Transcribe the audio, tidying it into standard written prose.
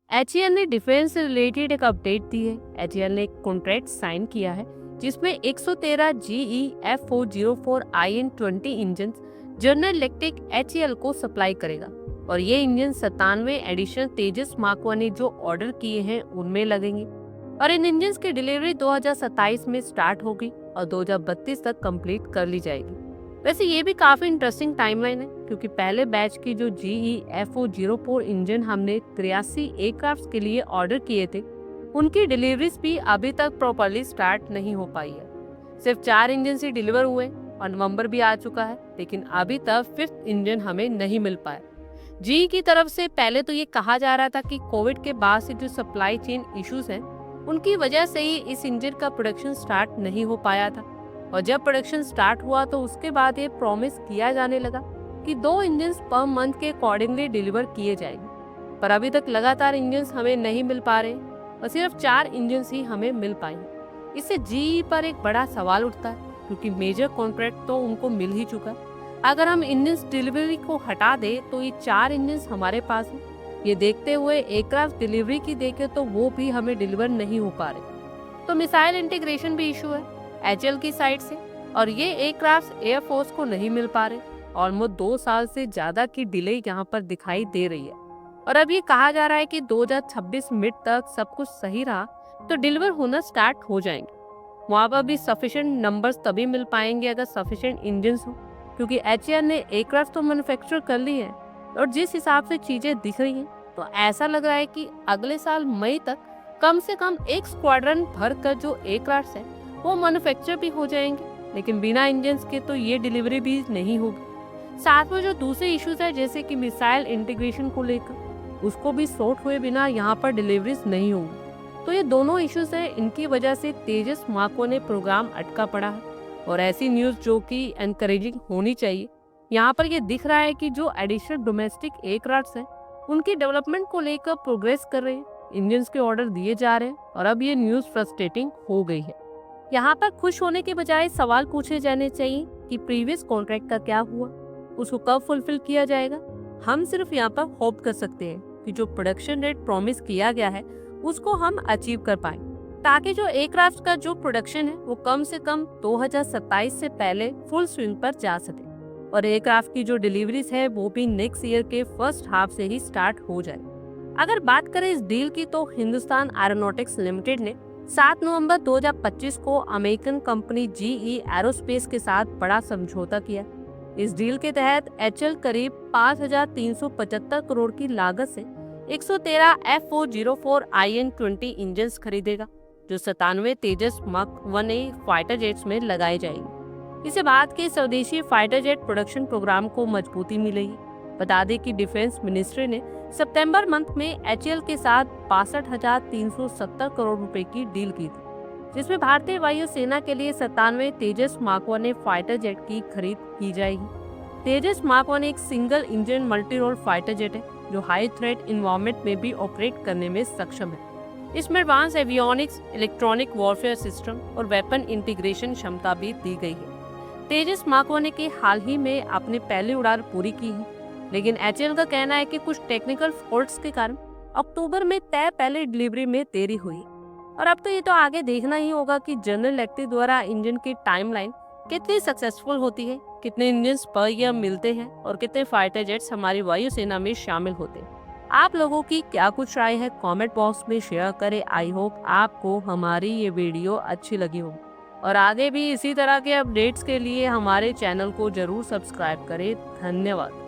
HAL ने defence से related एक अपडेट दी है। एचएएल ने एक कॉन्ट्रैक्ट साइन किया है जिसमें 113 GE F404 IN-20 engine general electric HAL को सप्लाई करेगा और ये इंजन 97 एडिशनल तेजस मार्क 1 ने जो ऑर्डर किए हैं उनमें लगेंगे और इन इंजन की डिलीवरी 2027 में स्टार्ट होगी और 2032 तक कंप्लीट कर ली जाएगी। वैसे ये भी काफी इंटरेस्टिंग टाइमलाइन है क्योंकि पहले बैच की जो GE F404 इंजन हमने 83 एयरक्राफ्ट के लिए ऑर्डर किए थे, उनकी डिलीवरीज भी अभी तक प्रॉपर्ली स्टार्ट नहीं हो पाई है। सिर्फ 4 इंजन ही डिलीवर हुए और नवंबर भी आ चुका है, लेकिन अभी तक 5th इंजन हमें नहीं मिल पाया। GE की तरफ से पहले तो ये कहा जा रहा था कि कोविड के बाद से जो सप्लाई चेन इश्यूज हैं, उनकी वजह से ही इस इंजन का प्रोडक्शन स्टार्ट नहीं हो पाया था और जब प्रोडक्शन स्टार्ट हुआ तो उसके बाद ये प्रॉमिस किया जाने लगा कि 2 इंजन पर मंथ के अकॉर्डिंगली डिलीवर किए जाएंगे, पर अभी तक लगातार इंजन हमें नहीं मिल पा रहे और सिर्फ 4 इंजन ही हमें मिल पाए। इससे GE पर एक बड़ा सवाल उठता है क्योंकि मेजर कॉन्ट्रैक्ट तो उनको मिल ही चुका है। अगर हम इंजन डिलीवरी को हटा दे तो ये 4 इंजन हमारे पास हैं। ये देखते हुए एयरक्राफ्ट डिलीवरी की देखें तो वो भी हमें डिलीवर नहीं हो पा रहे। तो मिसाइल इंटीग्रेशन भी इशू है एचएएल की साइड से और ये एयरक्राफ्ट एयरफोर्स को नहीं मिल पा रहे। ऑलमोस्ट 2 साल से ज्यादा की डिले यहाँ पर दिखाई दे रही है और अब ये कहा जा रहा है कि 2026 मिड तक सब कुछ सही रहा तो डिलीवर होना स्टार्ट हो जाएंगे। वहाँ पर भी सफिशिएंट नंबर्स तभी मिल पाएंगे अगर सफिशिएंट इंजन हो, क्योंकि एचएएल ने एयरक्राफ्ट तो मैन्युफैक्चर कर ली है और जिस हिसाब से चीजें दिख रही हैं तो ऐसा लग रहा है कि अगले साल मई तक कम से कम एक स्क्वाड्रन भर कर जो एयरक्राफ्ट है वो मैन्युफैक्चर भी हो जाएंगे, लेकिन बिना इंजन के तो ये डिलीवरी भी नहीं होगी। साथ में जो दूसरे इश्यूज है जैसे कि मिसाइल इंटीग्रेशन को लेकर उसको भी सॉर्ट हुए बिना यहाँ पर डिलीवरीज नहीं होंगी। तो ये दोनों इश्यूज है, इनकी वजह से तेजस मार्क 1 ने प्रोग्राम अटका पड़ा है और ऐसी न्यूज जो कि एनकरेजिंग होनी चाहिए। यहाँ पर ये दिख रहा है कि जो एडिशनल डोमेस्टिक एयरक्राफ्ट हैं उनकी डेवलपमेंट को लेकर प्रोग्रेस कर रहे हैं, इंजन के ऑर्डर दिए जा रहे हैं और अब ये न्यूज फ्रस्ट्रेटिंग हो गई है। यहाँ पर खुश होने के बजाय सवाल पूछे जाने चाहिए कि प्रीवियस कॉन्ट्रैक्ट का क्या हुआ, उसको कब फुलफिल किया जाएगा। हम सिर्फ यहाँ पर होप कर सकते हैं कि जो प्रोडक्शन रेट प्रॉमिस किया गया है उसको हम अचीव कर पाए ताकि जो एयरक्राफ्ट का जो प्रोडक्शन है वो कम से कम 2027 से पहले फुल स्विंग पर जा सके और एयरक्राफ्ट की जो डिलीवरीज है वो भी नेक्स्ट ईयर के फर्स्ट हाफ से ही स्टार्ट हो जाए। अगर बात करें इस डील की तो हिंदुस्तान एरोनॉटिक्स लिमिटेड ने 7 नवंबर 2025 को अमेरिकन कंपनी GE एरोस्पेस के साथ बड़ा समझौता किया। इस डील के तहत एचएएल करीब 5,375 करोड़ की लागत से 113 F404 IN-20 इंजन खरीदेगा जो 97 तेजस मार्क 1A फाइटर जेट्स में लगाए जाएंगे। इससे भारत के स्वदेशी फाइटर जेट प्रोडक्शन प्रोग्राम को मजबूती मिलेगी। बता दें कि डिफेंस मिनिस्ट्री ने सितंबर मंथ में एचएएल के साथ 62,370 करोड़ रुपए की डील की थी, जिसमें भारतीय वायुसेना के लिए 97 तेजस मार्क 1 फाइटर जेट की खरीद की जाएगी। तेजस मार्क 1 एक single engine multi role fighter jet है जो हाई थ्रेट इन्वायरमेंट में भी ऑपरेट करने में सक्षम है। इसमें advance avionics, electronic warfare system और वेपन इंटीग्रेशन क्षमता भी दी गई है। तेजस मार्क 1 ने हाल ही में अपनी पहली उड़ान पूरी की है, लेकिन एचएएल का कहना है कि कुछ टेक्निकल फॉल्ट्स के कारण अक्टूबर में तय पहले डिलीवरी में देरी हुई और अब तो ये तो आगे देखना ही होगा कि जनरल इलेक्ट्रिक द्वारा इंजन की टाइमलाइन कितनी सक्सेसफुल होती है, कितने इंजन पर ईयर मिलते हैं और कितने फाइटर जेट्स हमारी वायुसेना में शामिल होते हैं। आप लोगों की क्या कुछ राय है कमेंट बॉक्स में शेयर करें। आई होप आपको हमारी ये वीडियो अच्छी लगी हो और आगे भी इसी तरह के अपडेट्स के लिए हमारे चैनल को जरूर सब्सक्राइब करें। धन्यवाद।